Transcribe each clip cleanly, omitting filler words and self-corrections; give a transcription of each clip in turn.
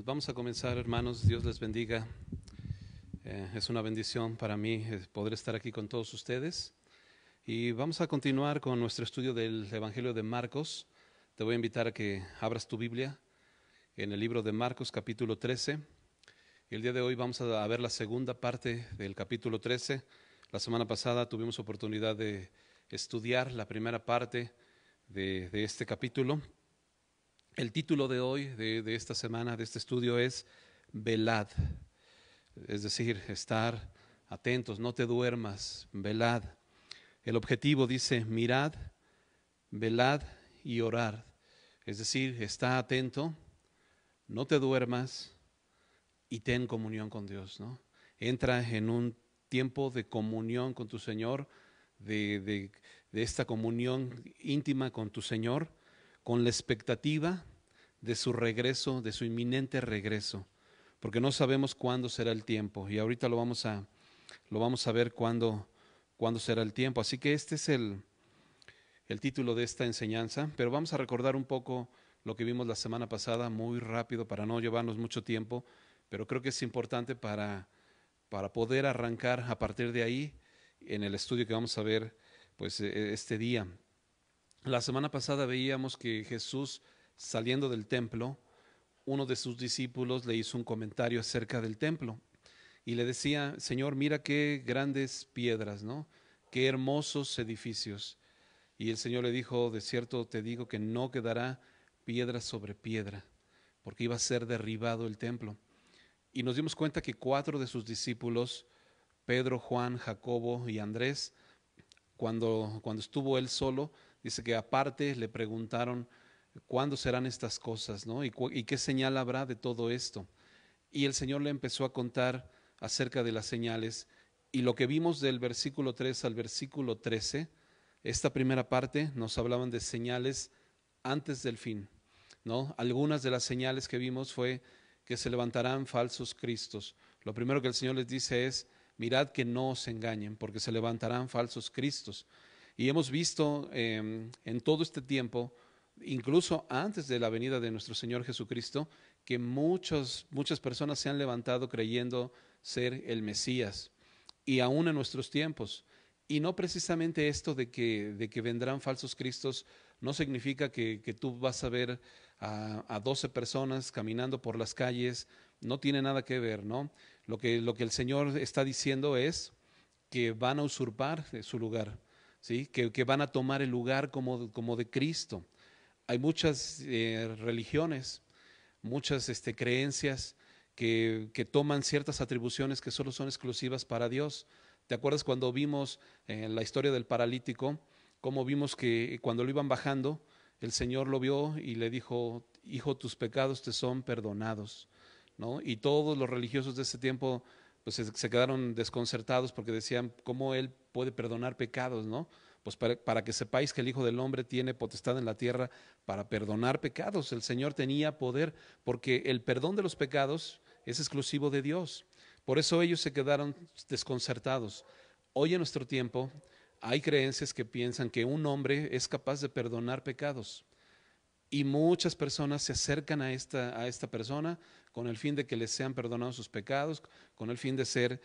Vamos a comenzar, hermanos. Dios les bendiga. Es una bendición para mí poder estar aquí con todos ustedes. Y vamos a continuar con nuestro estudio del Evangelio de Marcos. Te voy a invitar a que abras tu Biblia en el libro de Marcos, capítulo 13. Y el día de hoy vamos a ver la segunda parte del capítulo 13. La semana pasada tuvimos oportunidad de estudiar la primera parte de este capítulo. El título de hoy, de esta semana, de este estudio es Velad, es decir, estar atentos, no te duermas, velad. El objetivo dice, mirad, velad y orad, es decir, está atento, no te duermas y ten comunión con Dios, ¿no? Entra en un tiempo de comunión con tu Señor, de esta comunión íntima con tu Señor, con la expectativa de su regreso, de su inminente regreso, porque no sabemos cuándo será el tiempo, y ahorita lo vamos a ver cuándo será el tiempo. Así que este es el título de esta enseñanza, pero vamos a recordar un poco lo que vimos la semana pasada, muy rápido para no llevarnos mucho tiempo, pero creo que es importante para poder arrancar a partir de ahí en el estudio que vamos a ver pues este día. La semana pasada veíamos que Jesús, saliendo del templo, uno de sus discípulos le hizo un comentario acerca del templo y le decía, Señor, mira qué grandes piedras, ¿no? Qué hermosos edificios. Y el Señor le dijo, de cierto te digo que no quedará piedra sobre piedra, porque iba a ser derribado el templo. Y nos dimos cuenta que 4 de sus discípulos, Pedro, Juan, Jacobo y Andrés, cuando estuvo él solo, dice que aparte le preguntaron cuándo serán estas cosas, ¿no? Y qué señal habrá de todo esto. Y el Señor le empezó a contar acerca de las señales. Y lo que vimos del versículo 3 al versículo 13, esta primera parte nos hablaban de señales antes del fin, ¿no? Algunas de las señales que vimos fue que se levantarán falsos cristos. Lo primero que el Señor les dice es, mirad que no os engañen, porque se levantarán falsos cristos. Y hemos visto en todo este tiempo, incluso antes de la venida de nuestro Señor Jesucristo, que muchas personas se han levantado creyendo ser el Mesías, y aún en nuestros tiempos. Y no precisamente esto de que vendrán falsos cristos, no significa que tú vas a ver a 12 personas caminando por las calles, no tiene nada que ver, ¿no? Lo que el Señor está diciendo es que van a usurpar su lugar, ¿sí? Que van a tomar el lugar como de Cristo. Hay muchas religiones, muchas creencias que toman ciertas atribuciones que solo son exclusivas para Dios. ¿Te acuerdas cuando vimos la historia del paralítico? Cómo vimos que cuando lo iban bajando, el Señor lo vio y le dijo, hijo, tus pecados te son perdonados, ¿no? Y todos los religiosos de ese tiempo pues se quedaron desconcertados porque decían, ¿cómo Él puede perdonar pecados, no? Pues para que sepáis que el Hijo del Hombre tiene potestad en la tierra para perdonar pecados. El Señor tenía poder porque el perdón de los pecados es exclusivo de Dios. Por eso ellos se quedaron desconcertados. Hoy en nuestro tiempo hay creencias que piensan que un hombre es capaz de perdonar pecados. Y muchas personas se acercan a esta persona con el fin de que les sean perdonados sus pecados, con el fin de ser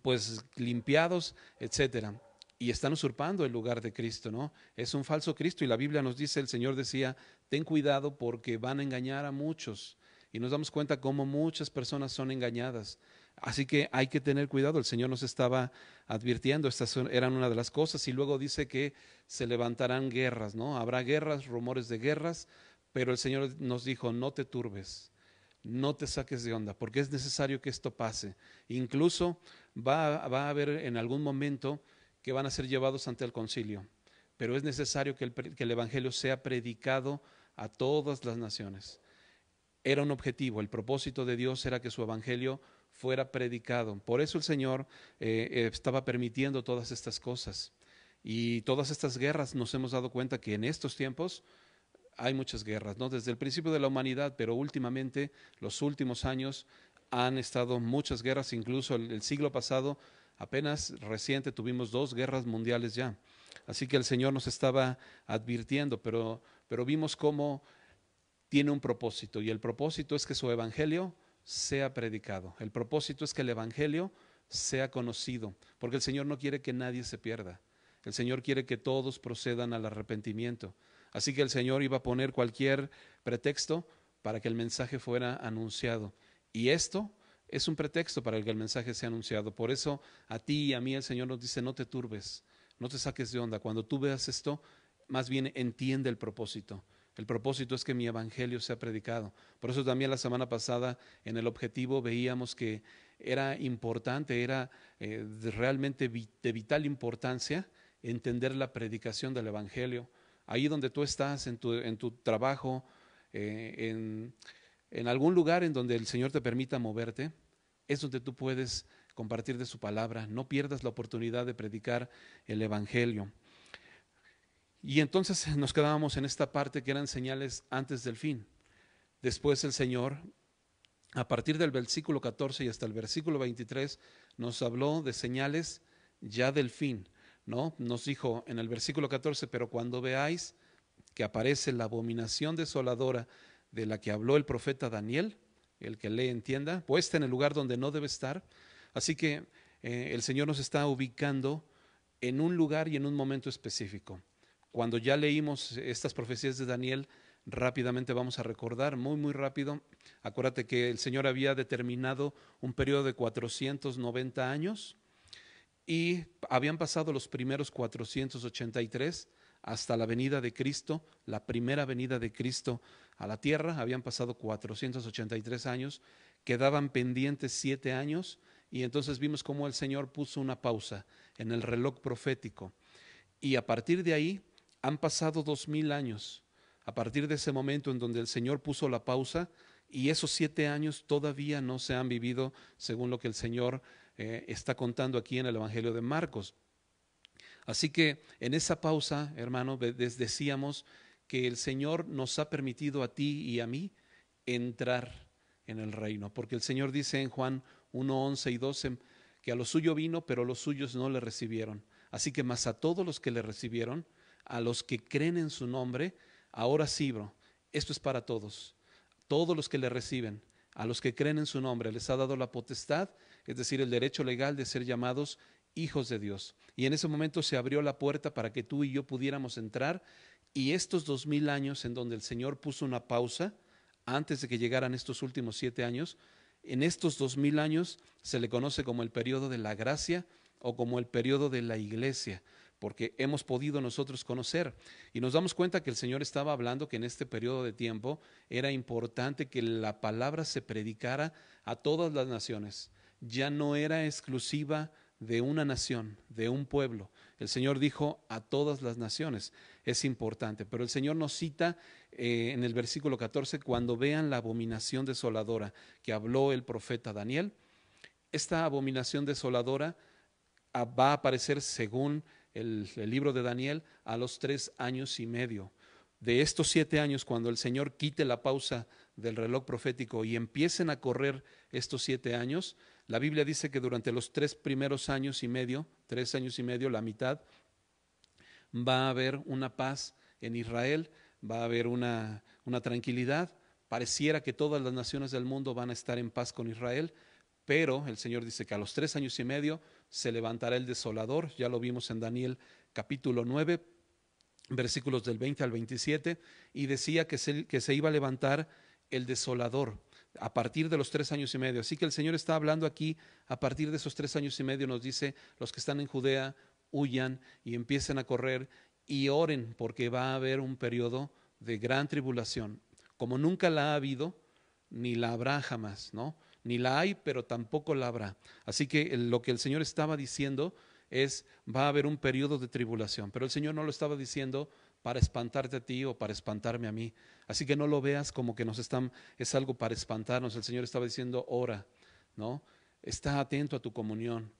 pues limpiados, etcétera. Y están usurpando el lugar de Cristo, ¿no? Es un falso Cristo y la Biblia nos dice, el Señor decía, ten cuidado porque van a engañar a muchos. Y nos damos cuenta cómo muchas personas son engañadas. Así que hay que tener cuidado, el Señor nos estaba advirtiendo, estas eran una de las cosas, y luego dice que se levantarán guerras, ¿no? Habrá guerras, rumores de guerras, pero el Señor nos dijo, no te turbes, no te saques de onda, porque es necesario que esto pase. Incluso va a haber en algún momento que van a ser llevados ante el concilio, pero es necesario que el Evangelio sea predicado a todas las naciones. Era un objetivo, el propósito de Dios era que su Evangelio fuera predicado. Por eso el Señor estaba permitiendo todas estas cosas. Y todas estas guerras nos hemos dado cuenta que en estos tiempos hay muchas guerras, ¿no? Desde el principio de la humanidad, pero últimamente, los últimos años, han estado muchas guerras, incluso el siglo pasado, apenas reciente, tuvimos 2 guerras mundiales ya. Así que el Señor nos estaba advirtiendo, pero vimos cómo tiene un propósito, y el propósito es que su evangelio sea predicado. El propósito es que el evangelio sea conocido, porque el Señor no quiere que nadie se pierda. El Señor quiere que todos procedan al arrepentimiento. Así que el Señor iba a poner cualquier pretexto para que el mensaje fuera anunciado. Y esto es un pretexto para que el mensaje sea anunciado. Por eso a ti y a mí el Señor nos dice: no te turbes, no te saques de onda. Cuando tú veas esto, más bien entiende el propósito. El propósito es que mi evangelio sea predicado. Por eso también la semana pasada en el objetivo veíamos que era importante, era realmente de vital importancia entender la predicación del evangelio. Ahí donde tú estás, en tu trabajo, en algún lugar en donde el Señor te permita moverte, es donde tú puedes compartir de su palabra. No pierdas la oportunidad de predicar el evangelio. Y entonces nos quedábamos en esta parte que eran señales antes del fin. Después el Señor, a partir del versículo 14 y hasta el versículo 23, nos habló de señales ya del fin, ¿no? Nos dijo en el versículo 14: pero cuando veáis que aparece la abominación desoladora de la que habló el profeta Daniel, el que lee entienda, puesta en el lugar donde no debe estar. Así que el Señor nos está ubicando en un lugar y en un momento específico. Cuando ya leímos estas profecías de Daniel, rápidamente vamos a recordar, muy rápido. Acuérdate que el Señor había determinado un periodo de 490 años y habían pasado los primeros 483 hasta la venida de Cristo, la primera venida de Cristo a la tierra. Habían pasado 483 años, quedaban pendientes 7 años, y entonces vimos cómo el Señor puso una pausa en el reloj profético. Y a partir de ahí han pasado 2000 años, a partir de ese momento en donde el Señor puso la pausa, y esos 7 años todavía no se han vivido según lo que el Señor está contando aquí en el Evangelio de Marcos. Así que en esa pausa, hermano, decíamos que el Señor nos ha permitido a ti y a mí entrar en el reino, porque el Señor dice en Juan 1, 11 y 12 que a lo suyo vino, pero los suyos no le recibieron. Así que más a todos los que le recibieron, a los que creen en su nombre, ahora sí, esto es para todos. Todos los que le reciben, a los que creen en su nombre, les ha dado la potestad, es decir, el derecho legal de ser llamados hijos de Dios. Y en ese momento se abrió la puerta para que tú y yo pudiéramos entrar, y estos 2000 años en donde el Señor puso una pausa antes de que llegaran estos últimos 7 años, en estos 2000 años se le conoce como el periodo de la gracia o como el periodo de la iglesia, porque hemos podido nosotros conocer y nos damos cuenta que el Señor estaba hablando que en este periodo de tiempo era importante que la palabra se predicara a todas las naciones. Ya no era exclusiva de una nación, de un pueblo. El Señor dijo a todas las naciones. Es importante, pero el Señor nos cita en el versículo 14: cuando vean la abominación desoladora que habló el profeta Daniel. Esta abominación desoladora va a aparecer, según el libro de Daniel, a los 3 años y medio. De estos 7 años, cuando el Señor quite la pausa del reloj profético y empiecen a correr estos 7 años, la Biblia dice que durante los 3 primeros años y medio, 3 años y medio, la mitad, va a haber una paz en Israel, va a haber una tranquilidad. Pareciera que todas las naciones del mundo van a estar en paz con Israel, pero el Señor dice que a los 3 años y medio se levantará el desolador. Ya lo vimos en Daniel capítulo 9, versículos del 20 al 27, y decía que se iba a levantar el desolador a partir de los 3 años y medio. Así que el Señor está hablando aquí a partir de esos 3 años y medio. Nos dice: los que están en Judea, huyan y empiecen a correr y oren, porque va a haber un periodo de gran tribulación, como nunca la ha habido, ni la habrá jamás, ¿no? Ni la hay, pero tampoco la habrá. Así que lo que el Señor estaba diciendo es: va a haber un periodo de tribulación, pero el Señor no lo estaba diciendo para espantarte a ti o para espantarme a mí. Así que no lo veas como que es algo para espantarnos. El Señor estaba diciendo: ora, ¿no? Está atento a tu comunión.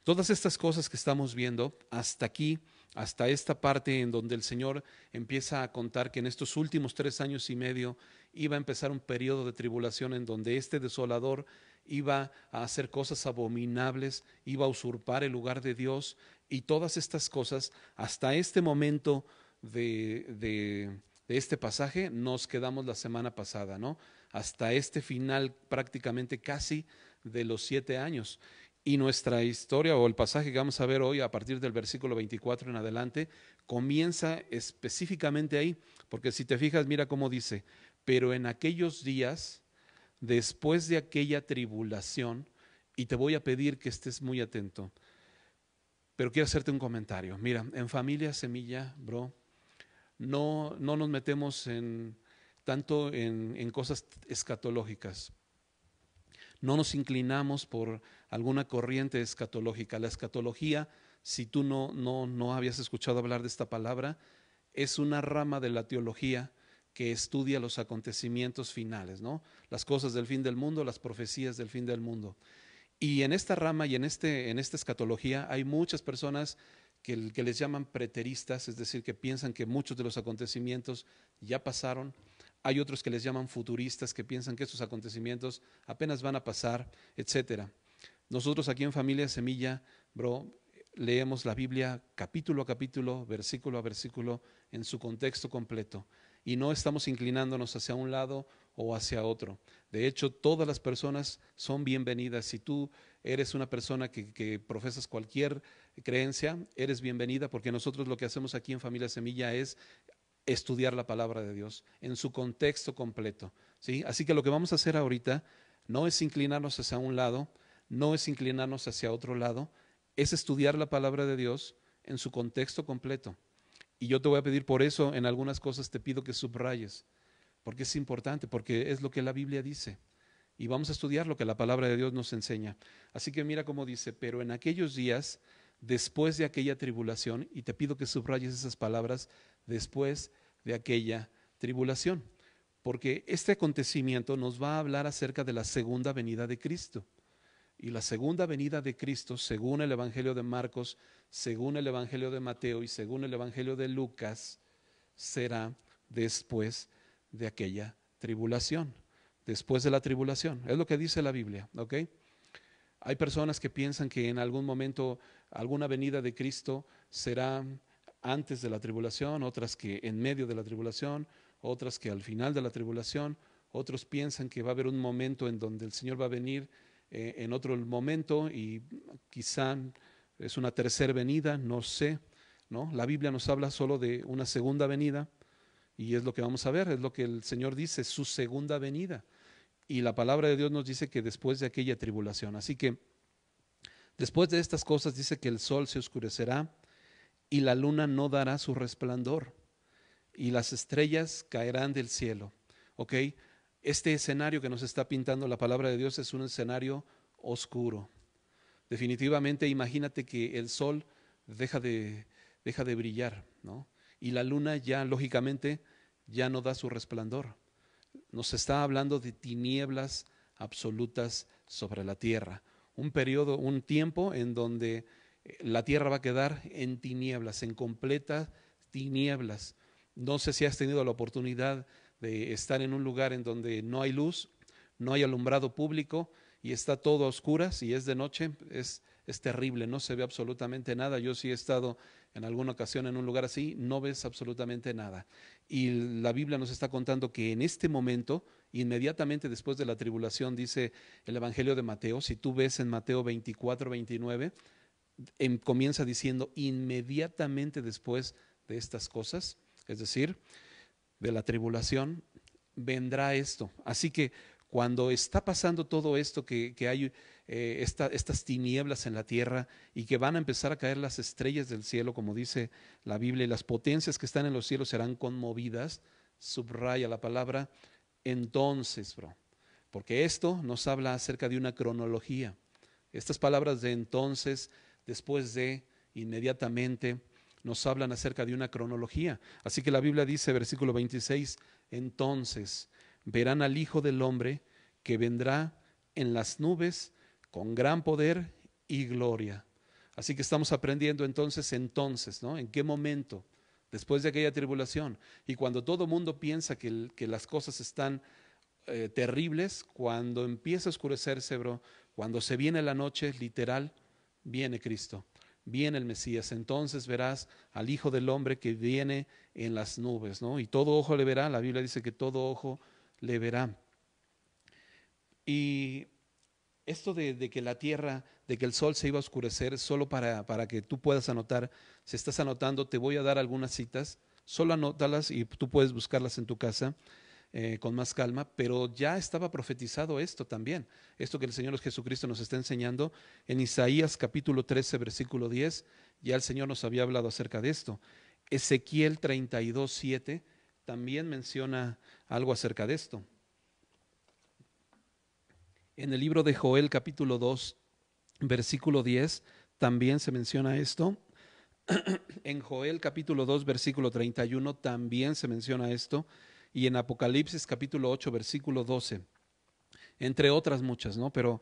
Todas estas cosas que estamos viendo hasta aquí, hasta esta parte en donde el Señor empieza a contar que en estos últimos 3 años y medio iba a empezar un periodo de tribulación en donde este desolador iba a hacer cosas abominables, iba a usurpar el lugar de Dios, y todas estas cosas hasta este momento de de este pasaje nos quedamos la semana pasada, ¿no? Hasta este final prácticamente casi de los 7 años. Y nuestra historia o el pasaje que vamos a ver hoy a partir del versículo 24 en adelante comienza específicamente ahí, porque si te fijas, mira cómo dice, pero en aquellos días, después de aquella tribulación, y te voy a pedir que estés muy atento, pero quiero hacerte un comentario. Mira, en Familia Semilla, bro, no nos metemos tanto en cosas escatológicas. No nos inclinamos por alguna corriente escatológica. La escatología, si tú no habías escuchado hablar de esta palabra, es una rama de la teología que estudia los acontecimientos finales, ¿no? Las cosas del fin del mundo, las profecías del fin del mundo. Y en esta rama y en esta escatología hay muchas personas que les llaman preteristas, es decir, que piensan que muchos de los acontecimientos ya pasaron. Hay otros que les llaman futuristas, que piensan que estos acontecimientos apenas van a pasar, etcétera. Nosotros aquí en Familia Semilla, bro, leemos la Biblia capítulo a capítulo, versículo a versículo, en su contexto completo. Y no estamos inclinándonos hacia un lado o hacia otro. De hecho, todas las personas son bienvenidas. Si tú eres una persona que profesas cualquier creencia, eres bienvenida, porque nosotros lo que hacemos aquí en Familia Semilla es estudiar la palabra de Dios en su contexto completo, ¿sí? Así que lo que vamos a hacer ahorita no es inclinarnos hacia un lado, no es inclinarnos hacia otro lado, es estudiar la palabra de Dios en su contexto completo. Y yo te voy a pedir por eso, en algunas cosas te pido que subrayes, porque es importante, porque es lo que la Biblia dice. Y vamos a estudiar lo que la palabra de Dios nos enseña. Así que mira cómo dice, pero en aquellos días, después de aquella tribulación, y te pido que subrayes esas palabras, después de aquella tribulación, porque este acontecimiento nos va a hablar acerca de la segunda venida de Cristo. Y la segunda venida de Cristo, según el Evangelio de Marcos, según el Evangelio de Mateo y según el Evangelio de Lucas, será después de aquella tribulación. Después de la tribulación. Es lo que dice la Biblia, ¿ok? Hay personas que piensan que en algún momento alguna venida de Cristo será antes de la tribulación, otras que en medio de la tribulación, otras que al final de la tribulación, otros piensan que va a haber un momento en donde el Señor va a venir en otro momento y quizá es una tercera venida, no sé, ¿no? La Biblia nos habla solo de una segunda venida y es lo que vamos a ver, es lo que el Señor dice, su segunda venida. Y la palabra de Dios nos dice que después de aquella tribulación. Así que después de estas cosas dice que el sol se oscurecerá y la luna no dará su resplandor y las estrellas caerán del cielo. ¿Ok? Este escenario que nos está pintando la palabra de Dios es un escenario oscuro. Definitivamente imagínate que el sol deja de brillar, ¿no? Y la luna ya lógicamente ya no da su resplandor. Nos está hablando de tinieblas absolutas sobre la tierra. Un periodo, un tiempo en donde la tierra va a quedar en tinieblas, en completas tinieblas. No sé si has tenido la oportunidad de estar en un lugar en donde no hay luz, no hay alumbrado público y está todo a oscuras y es de noche, es terrible, no se ve absolutamente nada. Yo sí he estado en alguna ocasión en un lugar así, no ves absolutamente nada. Y la Biblia nos está contando que en este momento, inmediatamente después de la tribulación, dice el Evangelio de Mateo, si tú ves en Mateo 24, 29, comienza diciendo inmediatamente después de estas cosas, es decir, de la tribulación, vendrá esto. Así que cuando está pasando todo esto, que hay estas tinieblas en la tierra y que van a empezar a caer las estrellas del cielo, como dice la Biblia, y las potencias que están en los cielos serán conmovidas, subraya la palabra, entonces, bro, porque esto nos habla acerca de una cronología. Estas palabras de entonces, después de, inmediatamente, nos hablan acerca de una cronología. Así que la Biblia dice, versículo 26, entonces verán al Hijo del Hombre que vendrá en las nubes con gran poder y gloria. Así que estamos aprendiendo entonces, ¿no? ¿En qué momento? Después de aquella tribulación. Y cuando todo mundo piensa que las cosas están terribles, cuando empieza a oscurecerse, bro, cuando se viene la noche, literal, viene Cristo. viene el Mesías, entonces verás al Hijo del Hombre que viene en las nubes, ¿no? Y todo ojo le verá, la Biblia dice que todo ojo le verá. Y esto de que la tierra, de que el sol se iba a oscurecer, solo para que tú puedas anotar, si estás anotando, te voy a dar algunas citas, solo anótalas y tú puedes buscarlas en tu casa con más calma, pero ya estaba profetizado esto también, esto que el Señor Jesucristo nos está enseñando en Isaías capítulo 13, versículo 10, ya el Señor nos había hablado acerca de esto. Ezequiel 32, 7 también menciona algo acerca de esto. En el libro de Joel capítulo 2, versículo 10, también se menciona esto. En Joel capítulo 2, versículo 31, también se menciona esto. Y en Apocalipsis capítulo 8, versículo 12, entre otras muchas, ¿no? Pero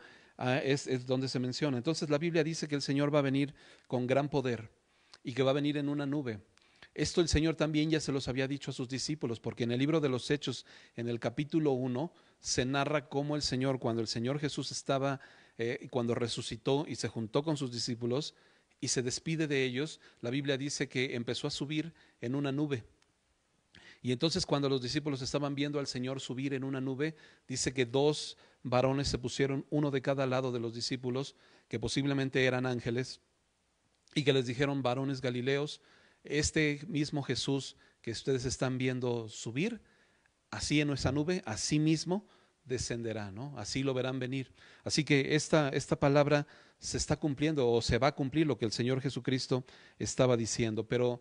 es donde se menciona. Entonces la Biblia dice que el Señor va a venir con gran poder y que va a venir en una nube. Esto el Señor también ya se los había dicho a sus discípulos, porque en el libro de los Hechos, en el capítulo 1, se narra cómo el Señor, cuando el Señor Jesús estaba, cuando resucitó y se juntó con sus discípulos y se despide de ellos, la Biblia dice que empezó a subir en una nube. Y entonces cuando los discípulos estaban viendo al Señor subir en una nube, dice que dos varones se pusieron, uno de cada lado de los discípulos, que posiblemente eran ángeles, y que les dijeron: varones galileos, este mismo Jesús que ustedes están viendo subir, así en esa nube, así mismo descenderá, ¿no? Así lo verán venir. Así que esta palabra se está cumpliendo, o se va a cumplir lo que el Señor Jesucristo estaba diciendo. Pero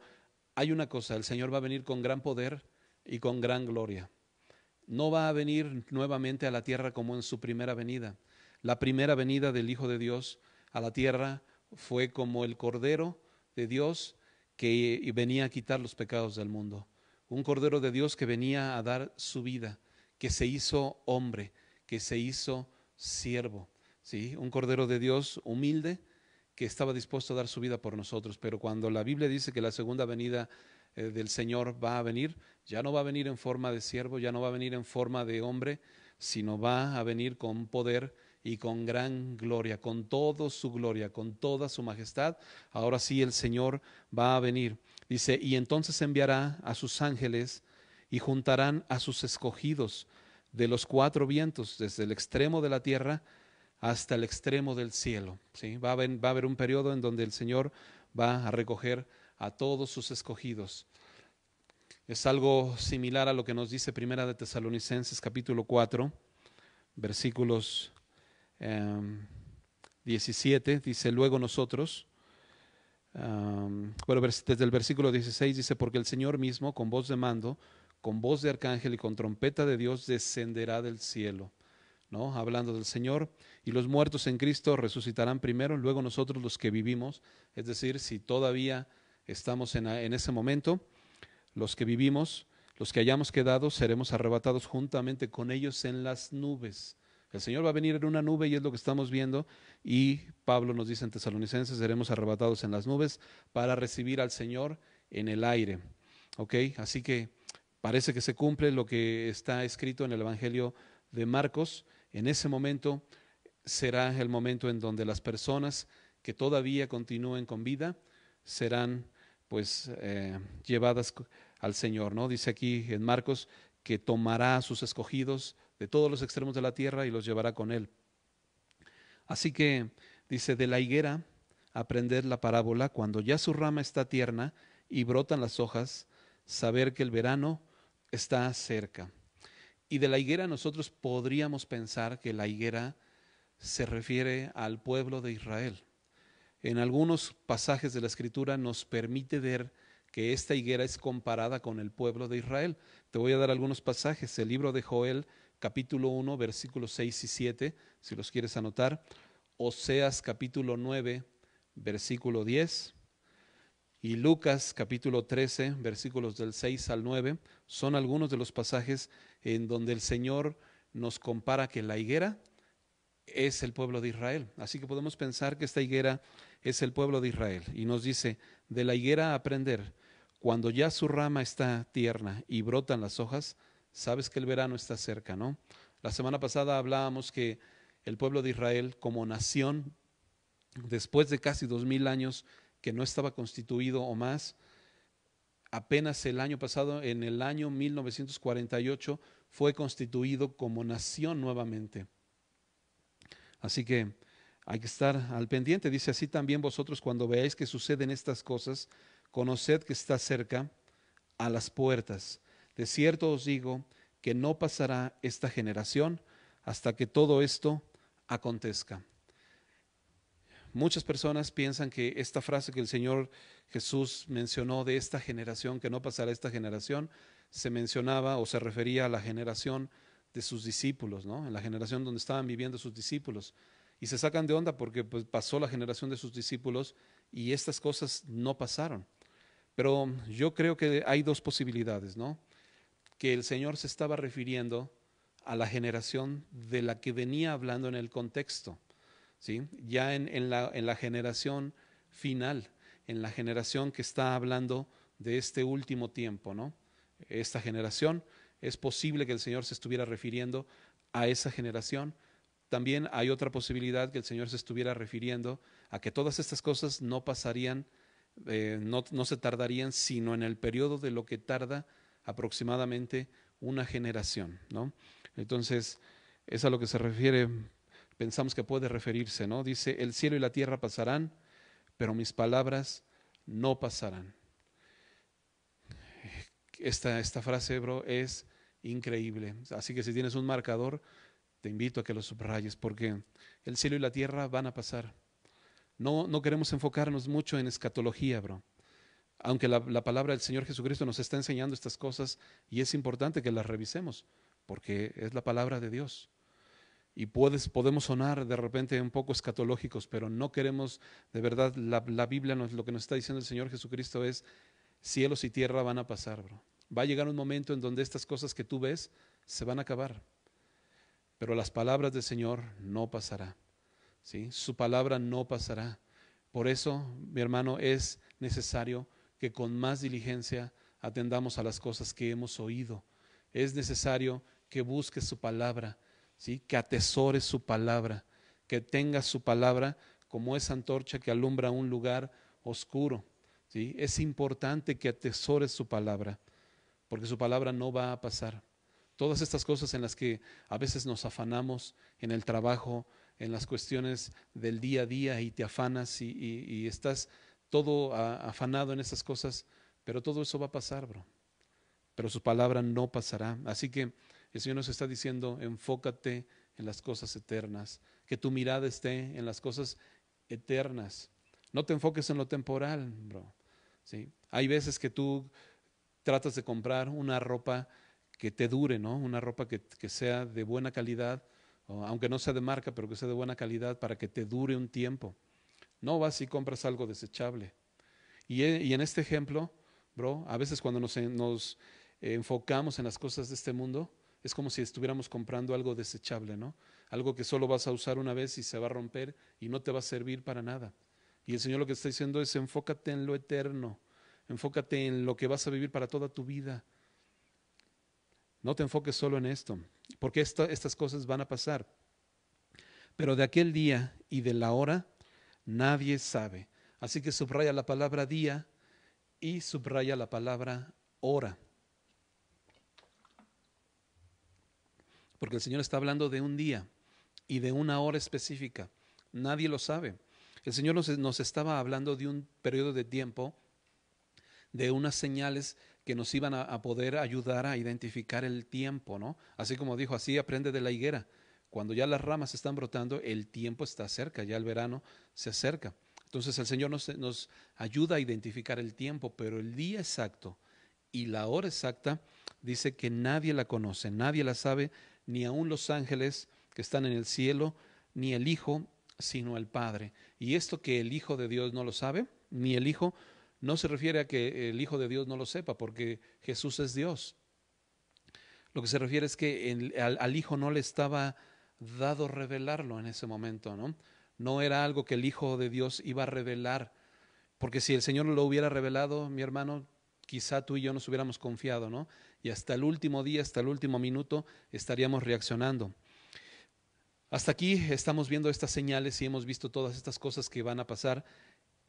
hay una cosa: el Señor va a venir con gran poder y con gran gloria. No va a venir nuevamente a la tierra como en su primera venida. La primera venida del Hijo de Dios a la tierra fue como el Cordero de Dios que venía a quitar los pecados del mundo. Un Cordero de Dios que venía a dar su vida, que se hizo hombre, que se hizo siervo, ¿sí? Un Cordero de Dios humilde que estaba dispuesto a dar su vida por nosotros. Pero cuando la Biblia dice que la segunda venida del Señor va a venir, ya no va a venir en forma de siervo, ya no va a venir en forma de hombre, sino va a venir con poder y con gran gloria, con toda su gloria, con toda su majestad. Ahora sí el Señor va a venir. Dice: y entonces enviará a sus ángeles y juntarán a sus escogidos de los cuatro vientos, desde el extremo de la tierra hasta el extremo del cielo, ¿sí? Va a haber un periodo en donde el Señor va a recoger a todos sus escogidos. Es algo similar a lo que nos dice Primera de Tesalonicenses capítulo 4, versículos 17, dice: luego nosotros, bueno, desde el versículo 16 dice: porque el Señor mismo, con voz de mando, con voz de arcángel y con trompeta de Dios, descenderá del cielo, ¿no? Hablando del Señor. Y los muertos en Cristo resucitarán primero, luego nosotros los que vivimos, es decir, si todavía estamos en ese momento, los que vivimos, los que hayamos quedado, seremos arrebatados juntamente con ellos en las nubes. El Señor va a venir en una nube y es lo que estamos viendo, y Pablo nos dice en Tesalonicenses: seremos arrebatados en las nubes para recibir al Señor en el aire. ¿Ok? Así que parece que se cumple lo que está escrito en el Evangelio de Marcos. En ese momento será el momento en donde las personas que todavía continúen con vida serán pues llevadas al Señor, ¿no? Dice aquí en Marcos que tomará a sus escogidos de todos los extremos de la tierra y los llevará con él. Así que dice: de la higuera aprended la parábola, cuando ya su rama está tierna y brotan las hojas, saber que el verano está cerca. Y de la higuera nosotros podríamos pensar que la higuera se refiere al pueblo de Israel. En algunos pasajes de la Escritura nos permite ver que esta higuera es comparada con el pueblo de Israel. Te voy a dar algunos pasajes. El libro de Joel, capítulo 1, versículos 6 y 7, si los quieres anotar. Oseas, capítulo 9, versículo 10. Y Lucas, capítulo 13, versículos del 6 al 9, son algunos de los pasajes en donde el Señor nos compara que la higuera es el pueblo de Israel. Así que podemos pensar que esta higuera es el pueblo de Israel. Y nos dice: de la higuera aprender, cuando ya su rama está tierna y brotan las hojas, sabes que el verano está cerca, ¿no? La semana pasada hablábamos que el pueblo de Israel como nación, después de casi 2000 años que no estaba constituido o más. Apenas el año pasado, en el año 1948, fue constituido como nación nuevamente. Así que hay que estar al pendiente. Dice, así también vosotros cuando veáis que suceden estas cosas, conoced que está cerca, a las puertas. De cierto os digo que no pasará esta generación hasta que todo esto acontezca. Muchas personas piensan que esta frase que el Señor Jesús mencionó de esta generación, que no pasará esta generación, se mencionaba o se refería a la generación de sus discípulos, ¿no? En la generación donde estaban viviendo sus discípulos. Y se sacan de onda porque pues, pasó la generación de sus discípulos y estas cosas no pasaron. Pero yo creo que hay dos posibilidades, ¿no? Que el Señor se estaba refiriendo a la generación de la que venía hablando en el contexto, ¿sí? Ya en la generación final, en la generación que está hablando de este último tiempo, ¿no? Esta generación, es posible que el Señor se estuviera refiriendo a esa generación. También hay otra posibilidad que el Señor se estuviera refiriendo a que todas estas cosas no pasarían, no se tardarían, sino en el periodo de lo que tarda aproximadamente una generación, ¿no? Entonces, es a lo que se refiere, pensamos que puede referirse, ¿no? Dice, el cielo y la tierra pasarán, pero mis palabras no pasarán. Esta frase, bro, es increíble. Así que si tienes un marcador, te invito a que lo subrayes, porque el cielo y la tierra van a pasar. No queremos enfocarnos mucho en escatología, bro. Aunque la palabra del Señor Jesucristo nos está enseñando estas cosas y es importante que las revisemos, porque es la palabra de Dios. Y podemos sonar de repente un poco escatológicos, pero no queremos, de verdad, la Biblia lo que nos está diciendo el Señor Jesucristo es, cielos y tierra van a pasar, bro. Va a llegar un momento en donde estas cosas que tú ves se van a acabar, pero las palabras del Señor no pasarán, ¿sí? Su palabra no pasará. Por eso, mi hermano, es necesario que con más diligencia atendamos a las cosas que hemos oído. Es necesario que busques su palabra, ¿sí? Que atesores su palabra, que tengas su palabra como esa antorcha que alumbra un lugar oscuro, ¿sí? Es importante que atesores su palabra, porque su palabra no va a pasar. Todas estas cosas en las que a veces nos afanamos en el trabajo, en las cuestiones del día a día y te afanas y estás todo afanado en esas cosas, pero todo eso va a pasar, bro. Pero su palabra no pasará. Así que el Señor nos está diciendo, enfócate en las cosas eternas, que tu mirada esté en las cosas eternas. No te enfoques en lo temporal, bro. ¿Sí? Hay veces que tú tratas de comprar una ropa que te dure, ¿no? Una ropa que sea de buena calidad, aunque no sea de marca, pero que sea de buena calidad para que te dure un tiempo. No vas y compras algo desechable. Y en este ejemplo, bro, a veces cuando nos enfocamos en las cosas de este mundo, es como si estuviéramos comprando algo desechable, ¿no? Algo que solo vas a usar una vez y se va a romper y no te va a servir para nada. Y el Señor lo que está diciendo es enfócate en lo eterno, enfócate en lo que vas a vivir para toda tu vida. No te enfoques solo en esto, porque estas cosas van a pasar. Pero de aquel día y de la hora nadie sabe. Así que subraya la palabra día y subraya la palabra hora. Porque el Señor está hablando de un día y de una hora específica. Nadie lo sabe. El Señor nos estaba hablando de un periodo de tiempo, de unas señales que nos iban a poder ayudar a identificar el tiempo, ¿no? Así como dijo, así aprende de la higuera. Cuando ya las ramas están brotando, el tiempo está cerca, ya el verano se acerca. Entonces el Señor nos ayuda a identificar el tiempo, pero el día exacto y la hora exacta dice que nadie la conoce, nadie la sabe, ni aun los ángeles que están en el cielo, ni el Hijo, sino el Padre. Y esto que el Hijo de Dios no lo sabe, ni el Hijo, no se refiere a que el Hijo de Dios no lo sepa, porque Jesús es Dios. Lo que se refiere es que al Hijo no le estaba dado revelarlo en ese momento, ¿no? No era algo que el Hijo de Dios iba a revelar, porque si el Señor lo hubiera revelado, mi hermano, quizá tú y yo nos hubiéramos confiado, ¿no? Y hasta el último día, hasta el último minuto, estaríamos reaccionando. Hasta aquí estamos viendo estas señales y hemos visto todas estas cosas que van a pasar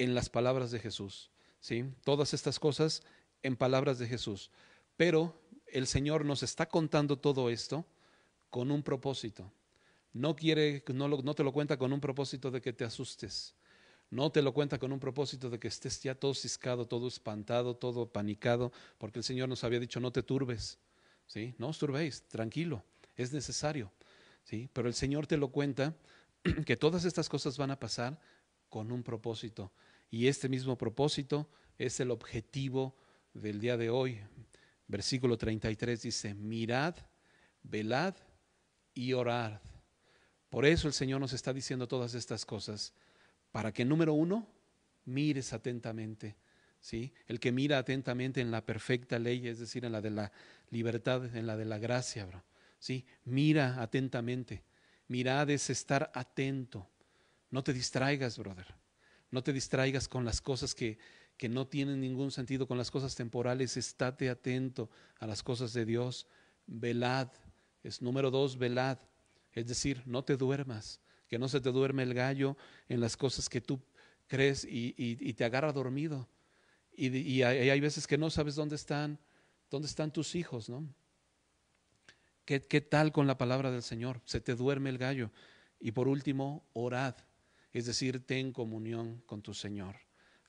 en las palabras de Jesús, ¿sí? Todas estas cosas en palabras de Jesús. Pero el Señor nos está contando todo esto con un propósito. No te lo cuenta con un propósito de que te asustes. No te lo cuenta con un propósito de que estés ya todo ciscado, todo espantado, todo panicado, porque el Señor nos había dicho, no te turbes, ¿sí? No os turbéis, tranquilo, es necesario, ¿sí? Pero el Señor te lo cuenta que todas estas cosas van a pasar con un propósito. Y este mismo propósito es el objetivo del día de hoy. Versículo 33 dice, mirad, velad y orad. Por eso el Señor nos está diciendo todas estas cosas, para que, número uno, mires atentamente, ¿sí? El que mira atentamente en la perfecta ley, es decir, en la de la libertad, en la de la gracia, bro, ¿sí? Mira atentamente. Mirad es estar atento. No te distraigas, brother. No te distraigas con las cosas que no tienen ningún sentido, con las cosas temporales. Estate atento a las cosas de Dios. Velad. Es número dos, velad. Es decir, no te duermas. Que no se te duerme el gallo en las cosas que tú crees y te agarra dormido. Y hay veces que no sabes dónde están tus hijos, ¿no? ¿Qué tal con la palabra del Señor? Se te duerme el gallo. Y por último, orad, es decir, ten comunión con tu Señor.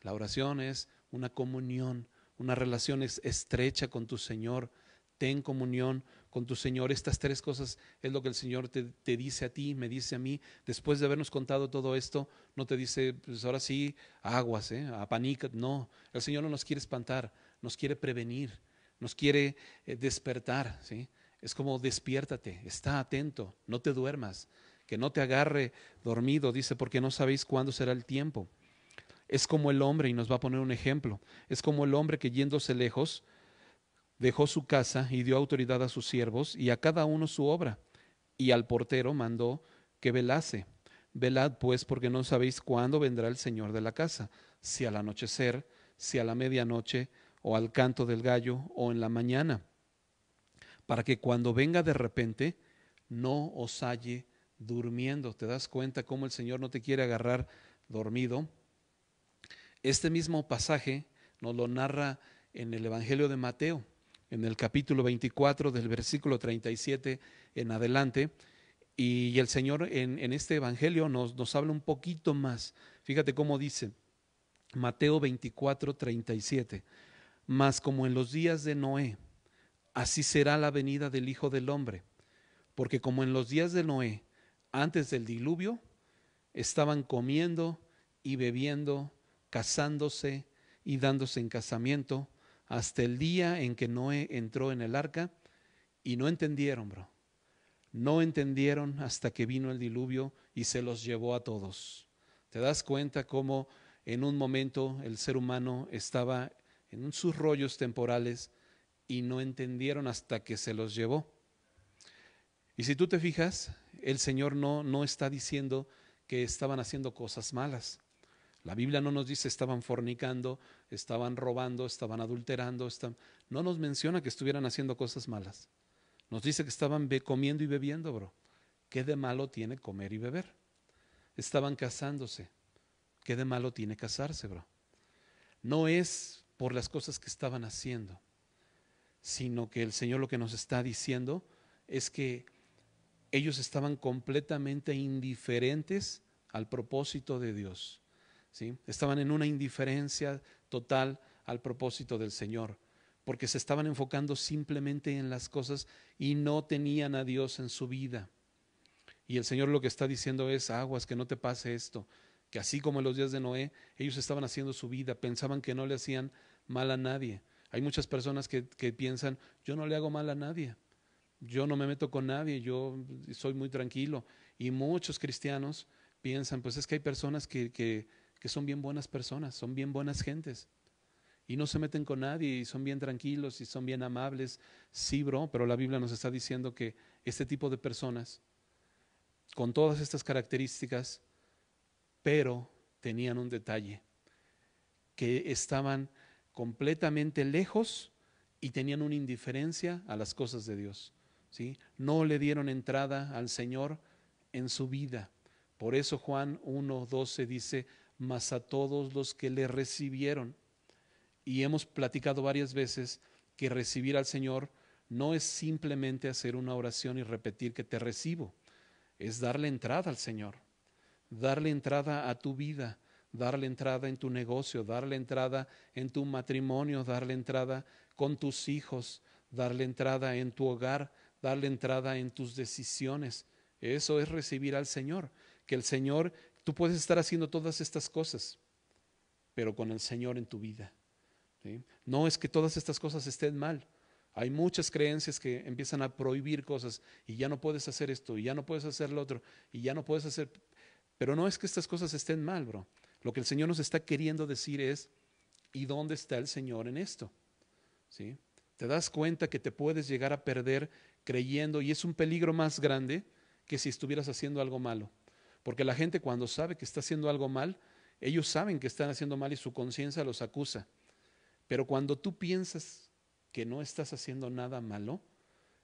La oración es una comunión, una relación estrecha con tu Señor. Ten comunión con tu Señor. Estas tres cosas es lo que el Señor te dice a ti, me dice a mí. Después de habernos contado todo esto, no te dice, pues ahora sí, aguas, apanica. No, el Señor no nos quiere espantar, nos quiere prevenir, nos quiere despertar, ¿sí? Es como despiértate, está atento, no te duermas, que no te agarre dormido, dice, porque no sabéis cuándo será el tiempo. Es como el hombre, y nos va a poner un ejemplo, es como el hombre que yéndose lejos, dejó su casa y dio autoridad a sus siervos y a cada uno su obra, y al portero mandó que velase. Velad pues, porque no sabéis cuándo vendrá el Señor de la casa, si al anochecer, si a la medianoche, o al canto del gallo, o en la mañana, para que cuando venga de repente no os halle durmiendo. ¿Te das cuenta cómo el Señor no te quiere agarrar dormido? Este mismo pasaje nos lo narra en el Evangelio de Mateo, en el capítulo 24 del versículo 37 en adelante. Y el Señor en este Evangelio nos habla un poquito más. Fíjate cómo dice Mateo 24, 37. Mas como en los días de Noé, así será la venida del Hijo del Hombre. Porque como en los días de Noé, antes del diluvio, estaban comiendo y bebiendo, casándose y dándose en casamiento, hasta el día en que Noé entró en el arca, y no entendieron, bro. No entendieron hasta que vino el diluvio y se los llevó a todos. ¿Te das cuenta cómo en un momento el ser humano estaba en sus rollos temporales y no entendieron hasta que se los llevó? Y si tú te fijas, el Señor no está diciendo que estaban haciendo cosas malas. La Biblia no nos dice estaban fornicando, estaban robando, estaban adulterando, no nos menciona que estuvieran haciendo cosas malas. Nos dice que estaban comiendo y bebiendo, bro. ¿Qué de malo tiene comer y beber? Estaban casándose. ¿Qué de malo tiene casarse, bro? No es por las cosas que estaban haciendo, sino que el Señor lo que nos está diciendo es que ellos estaban completamente indiferentes al propósito de Dios, ¿sí? Estaban en una indiferencia total al propósito del Señor, porque se estaban enfocando simplemente en las cosas y no tenían a Dios en su vida. Y el Señor lo que está diciendo es, aguas, que no te pase esto, que así como en los días de Noé, ellos estaban haciendo su vida, pensaban que no le hacían mal a nadie. Hay muchas personas que piensan, yo no le hago mal a nadie, yo no me meto con nadie, yo soy muy tranquilo. Y muchos cristianos piensan, pues es que hay personas que son bien buenas personas, son bien buenas gentes y no se meten con nadie y son bien tranquilos y son bien amables. Sí, bro, pero la Biblia nos está diciendo que este tipo de personas, con todas estas características, pero tenían un detalle, que estaban completamente lejos y tenían una indiferencia a las cosas de Dios, ¿sí? No le dieron entrada al Señor en su vida. Por eso Juan 1:12 dice, mas a todos los que le recibieron. Y hemos platicado varias veces que recibir al Señor no es simplemente hacer una oración y repetir que te recibo, es darle entrada al Señor, darle entrada a tu vida, darle entrada en tu negocio, darle entrada en tu matrimonio, darle entrada con tus hijos, darle entrada en tu hogar, darle entrada en tus decisiones. Eso es recibir al Señor, que el Señor, tú puedes estar haciendo todas estas cosas, pero con el Señor en tu vida. ¿Sí? No es que todas estas cosas estén mal. Hay muchas creencias que empiezan a prohibir cosas y ya no puedes hacer esto y ya no puedes hacer lo otro y ya no puedes hacer, pero no es que estas cosas estén mal, bro. Lo que el Señor nos está queriendo decir es, ¿y dónde está el Señor en esto? ¿Sí? Te das cuenta que te puedes llegar a perder creyendo, y es un peligro más grande que si estuvieras haciendo algo malo, porque la gente cuando sabe que está haciendo algo mal, ellos saben que están haciendo mal y su conciencia los acusa. Pero cuando tú piensas que no estás haciendo nada malo,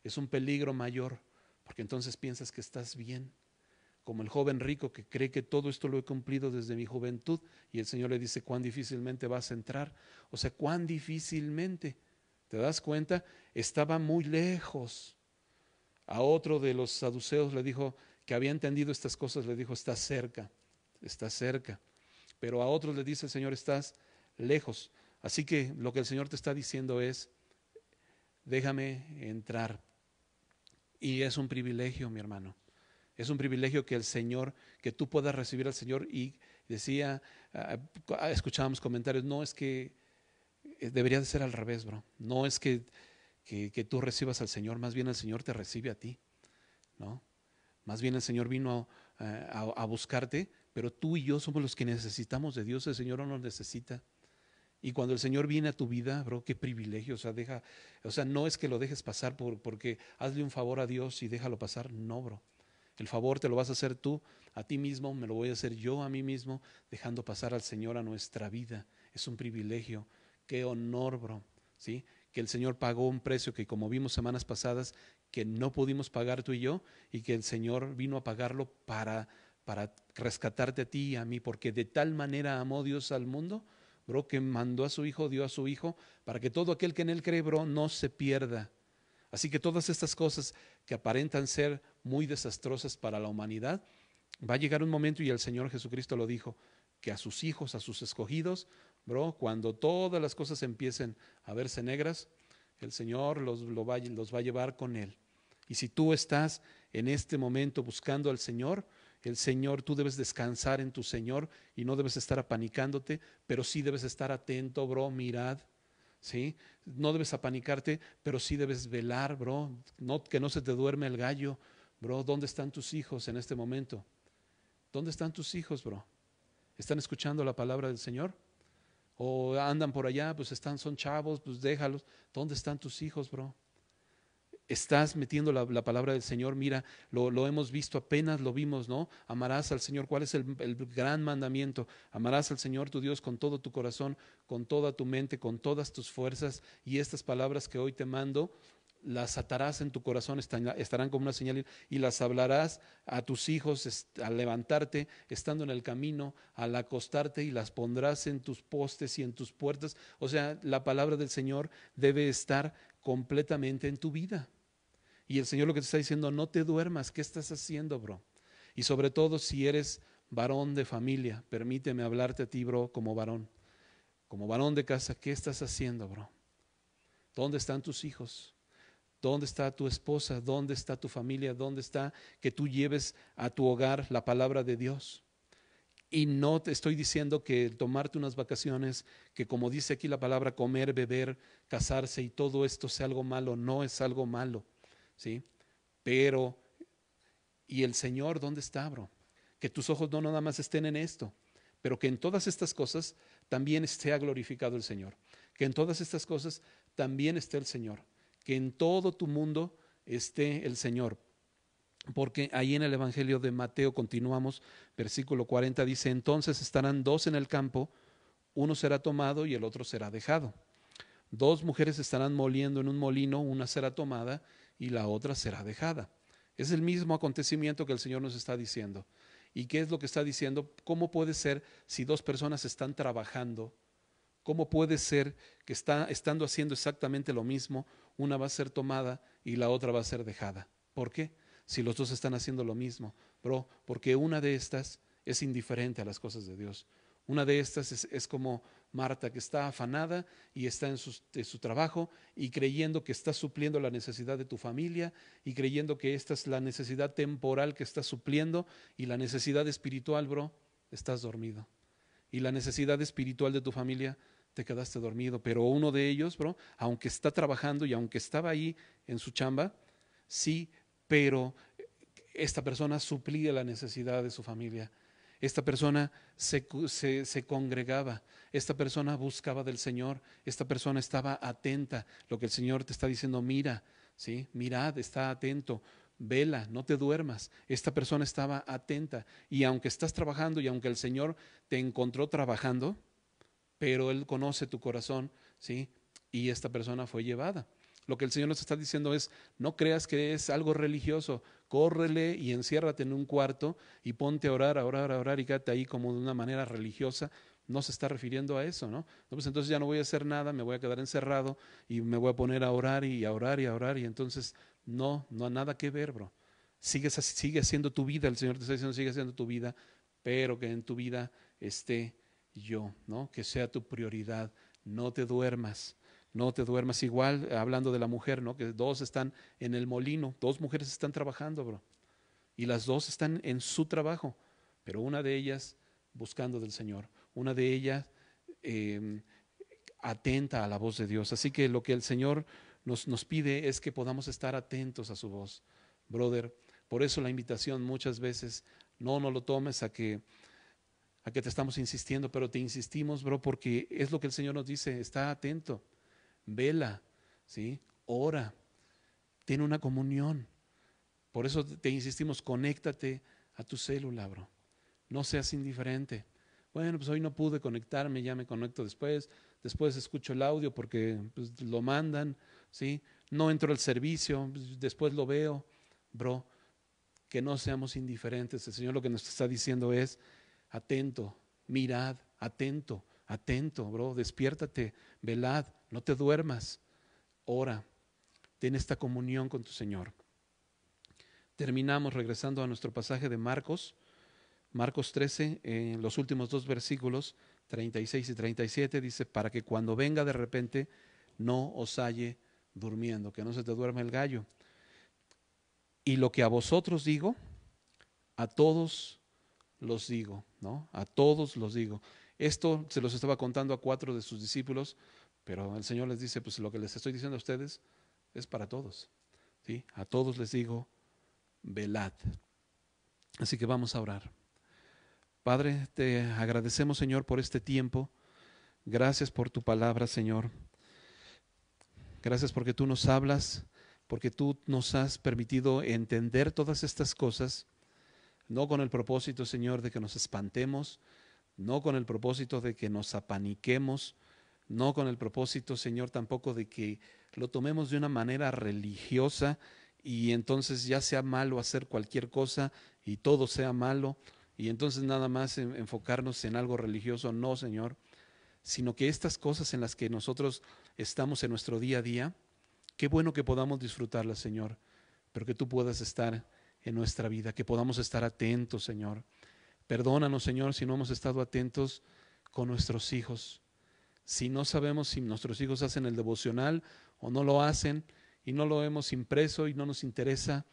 es un peligro mayor, porque entonces piensas que estás bien, como el joven rico que cree que todo esto lo he cumplido desde mi juventud, y el Señor le dice, cuán difícilmente vas a entrar. O sea, cuán difícilmente. ¿Te das cuenta? Estaba muy lejos. A otro de los saduceos le dijo, que había entendido estas cosas, le dijo, estás cerca, estás cerca. Pero a otros le dice el Señor, estás lejos. Así que lo que el Señor te está diciendo es, déjame entrar. Y es un privilegio, mi hermano. Es un privilegio que el Señor, que tú puedas recibir al Señor. Y decía, escuchábamos comentarios, no es que debería de ser al revés, bro. No es que tú recibas al Señor, más bien el Señor te recibe a ti, ¿no? Más bien el Señor vino a buscarte, pero tú y yo somos los que necesitamos de Dios. El Señor no nos necesita. Y cuando el Señor viene a tu vida, bro, qué privilegio. O sea, no es que lo dejes pasar porque hazle un favor a Dios y déjalo pasar. No, bro. El favor te lo vas a hacer tú a ti mismo, me lo voy a hacer yo a mí mismo, dejando pasar al Señor a nuestra vida. Es un privilegio. Qué honor, bro. ¿Sí? Que el Señor pagó un precio que, como vimos semanas pasadas, que no pudimos pagar tú y yo, y que el Señor vino a pagarlo para rescatarte a ti y a mí, porque de tal manera amó Dios al mundo, bro, que mandó a su Hijo, dio a su Hijo, para que todo aquel que en Él cree, bro, no se pierda. Así que todas estas cosas que aparentan ser muy desastrosas para la humanidad, va a llegar un momento, y el Señor Jesucristo lo dijo, que a sus hijos, a sus escogidos, bro, cuando todas las cosas empiecen a verse negras, el Señor los va a llevar con Él. Y si tú estás en este momento buscando al Señor, el Señor, tú debes descansar en tu Señor y no debes estar apanicándote, pero sí debes estar atento, bro, mirad, ¿sí? No debes apanicarte, pero sí debes velar, bro, que no se te duerme el gallo, bro. ¿Dónde están tus hijos en este momento? ¿Dónde están tus hijos, bro? ¿Están escuchando la palabra del Señor? ¿O andan por allá, pues son chavos, pues déjalos? ¿Dónde están tus hijos, bro? Estás metiendo la palabra del Señor. Mira, lo hemos visto, apenas lo vimos, ¿no? Amarás al Señor. ¿Cuál es el gran mandamiento? Amarás al Señor tu Dios con todo tu corazón, con toda tu mente, con todas tus fuerzas. Y estas palabras que hoy te mando, las atarás en tu corazón, estarán como una señal, y las hablarás a tus hijos al levantarte, estando en el camino, al acostarte, y las pondrás en tus postes y en tus puertas. O sea, la palabra del Señor debe estar completamente en tu vida. Y el Señor lo que te está diciendo, no te duermas. ¿Qué estás haciendo, bro? Y sobre todo si eres varón de familia, permíteme hablarte a ti, bro, como varón de casa. ¿Qué estás haciendo, bro? ¿Dónde están tus hijos? ¿Dónde está tu esposa? ¿Dónde está tu familia? ¿Dónde está que tú lleves a tu hogar la palabra de Dios? Y no te estoy diciendo que tomarte unas vacaciones, que como dice aquí la palabra, comer, beber, casarse y todo esto sea algo malo. No es algo malo, ¿sí? Pero, ¿y el Señor dónde está, bro? Que tus ojos no nada más estén en esto, pero que en todas estas cosas también esté glorificado el Señor. Que en todas estas cosas también esté el Señor. Que en todo tu mundo esté el Señor. Porque ahí en el Evangelio de Mateo, continuamos, versículo 40, dice, entonces estarán dos en el campo, uno será tomado y el otro será dejado. Dos mujeres estarán moliendo en un molino, una será tomada y la otra será dejada. Es el mismo acontecimiento que el Señor nos está diciendo. ¿Y qué es lo que está diciendo? ¿Cómo puede ser si dos personas están trabajando? ¿Cómo puede ser que estando haciendo exactamente lo mismo, una va a ser tomada y la otra va a ser dejada? ¿Por qué? Si los dos están haciendo lo mismo, bro, porque una de estas es indiferente a las cosas de Dios. Una de estas es como Marta, que está afanada y está en su trabajo y creyendo que está supliendo la necesidad de tu familia y creyendo que esta es la necesidad temporal que está supliendo, y la necesidad espiritual, bro, estás dormido. Y la necesidad espiritual de tu familia, te quedaste dormido. Pero uno de ellos, bro, aunque está trabajando y aunque estaba ahí en su chamba, sí, pero esta persona suplía la necesidad de su familia. Esta persona se congregaba, esta persona buscaba del Señor, esta persona estaba atenta. Lo que el Señor te está diciendo, mira, ¿sí? Mirad, está atento, vela, no te duermas. Esta persona estaba atenta, y aunque estás trabajando y aunque el Señor te encontró trabajando, pero Él conoce tu corazón, ¿sí? Y esta persona fue llevada. Lo que el Señor nos está diciendo es, no creas que es algo religioso, córrele y enciérrate en un cuarto y ponte a orar, a orar, a orar y quédate ahí como de una manera religiosa. No se está refiriendo a eso, ¿no? Pues entonces ya no voy a hacer nada, me voy a quedar encerrado y me voy a poner a orar y a orar y a orar, y entonces no hay nada que ver, bro. Sigue haciendo tu vida, el Señor te está diciendo, sigue haciendo tu vida, pero que en tu vida esté yo, ¿no? Que sea tu prioridad, no te duermas. No te duermas. Igual, hablando de la mujer, ¿no? Que dos están en el molino, dos mujeres están trabajando, bro. Y las dos están en su trabajo, pero una de ellas buscando del Señor, una de ellas atenta a la voz de Dios. Así que lo que el Señor nos pide es que podamos estar atentos a su voz, brother. Por eso la invitación muchas veces, no lo tomes a que te estamos insistiendo, pero te insistimos, bro, porque es lo que el Señor nos dice, está atento. Vela, ¿sí? Ora, ten una comunión. Por eso te insistimos, conéctate a tu célula, bro. No seas indiferente. Bueno, pues hoy no pude conectarme, ya me conecto después. Después escucho el audio porque pues, lo mandan, ¿sí? No entro al servicio, pues, después lo veo. Bro, que no seamos indiferentes. El Señor lo que nos está diciendo es, atento, mirad, atento, atento, bro, despiértate, velad, no te duermas, ora, ten esta comunión con tu Señor. Terminamos regresando a nuestro pasaje de Marcos 13, en los últimos dos versículos, 36 y 37, dice, para que cuando venga de repente no os halle durmiendo, que no se te duerma el gallo. Y lo que a vosotros digo, a todos los digo, ¿no? A todos los digo. Esto se los estaba contando a 4 de sus discípulos, pero el Señor les dice, pues lo que les estoy diciendo a ustedes es para todos, ¿sí? A todos les digo, velad. Así que vamos a orar. Padre, te agradecemos, Señor, por este tiempo. Gracias por tu palabra, Señor. Gracias porque tú nos hablas, porque tú nos has permitido entender todas estas cosas, no con el propósito, Señor, de que nos espantemos, no con el propósito de que nos apaniquemos, no con el propósito, Señor, tampoco de que lo tomemos de una manera religiosa y entonces ya sea malo hacer cualquier cosa y todo sea malo y entonces nada más enfocarnos en algo religioso. No, Señor, sino que estas cosas en las que nosotros estamos en nuestro día a día, qué bueno que podamos disfrutarlas, Señor, pero que tú puedas estar en nuestra vida, que podamos estar atentos, Señor. Perdónanos, Señor, si no hemos estado atentos con nuestros hijos. Si no sabemos si nuestros hijos hacen el devocional o no lo hacen y no lo hemos impreso y no nos interesa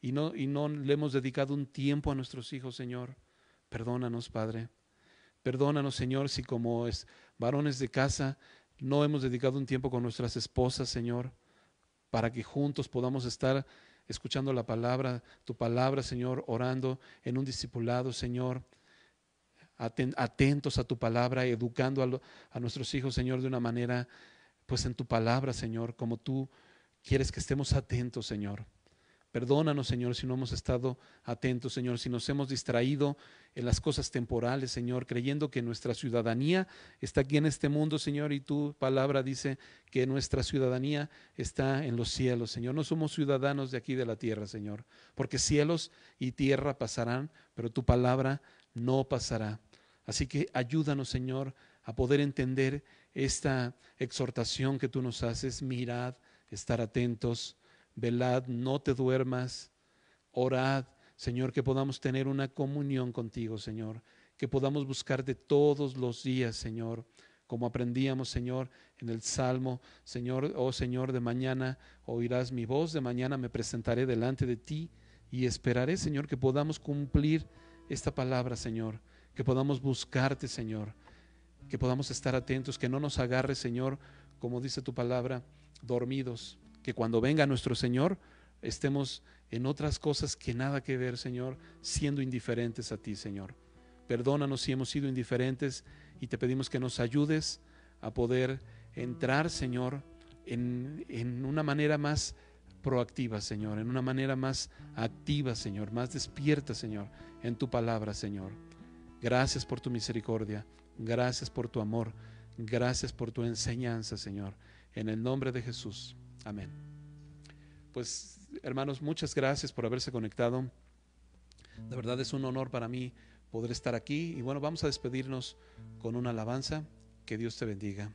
y no le hemos dedicado un tiempo a nuestros hijos, Señor. Perdónanos, Padre. Perdónanos, Señor, si como varones de casa no hemos dedicado un tiempo con nuestras esposas, Señor, para que juntos podamos estar escuchando la palabra, tu palabra, Señor, orando en un discipulado, Señor, atentos a tu palabra, educando a nuestros hijos, Señor, de una manera, pues en tu palabra, Señor, como tú quieres que estemos atentos, Señor. Perdónanos, Señor, si no hemos estado atentos, Señor, si nos hemos distraído en las cosas temporales, Señor, creyendo que nuestra ciudadanía está aquí en este mundo, Señor, y tu palabra dice que nuestra ciudadanía está en los cielos, Señor. No somos ciudadanos de aquí de la tierra, Señor, porque cielos y tierra pasarán, pero tu palabra no pasará. Así que ayúdanos, Señor, a poder entender esta exhortación que tú nos haces. Mirad, estar atentos, velad, no te duermas, orad, Señor, que podamos tener una comunión contigo, Señor, que podamos buscarte todos los días, Señor, como aprendíamos, Señor, en el Salmo, Señor, oh Señor, de mañana oirás mi voz, de mañana me presentaré delante de ti y esperaré, Señor, que podamos cumplir esta palabra, Señor, que podamos buscarte, Señor, que podamos estar atentos, que no nos agarre, Señor, como dice tu palabra, dormidos, que cuando venga nuestro Señor estemos en otras cosas que nada que ver, Señor, siendo indiferentes a ti, Señor. Perdónanos si hemos sido indiferentes y te pedimos que nos ayudes a poder entrar, Señor, en una manera más proactiva, Señor, en una manera más activa, Señor, más despierta, Señor, en tu palabra, Señor. Gracias por tu misericordia, gracias por tu amor, gracias por tu enseñanza, Señor. En el nombre de Jesús. Amén. Pues, hermanos, muchas gracias por haberse conectado. De verdad es un honor para mí poder estar aquí. Y bueno, vamos a despedirnos con una alabanza. Que Dios te bendiga.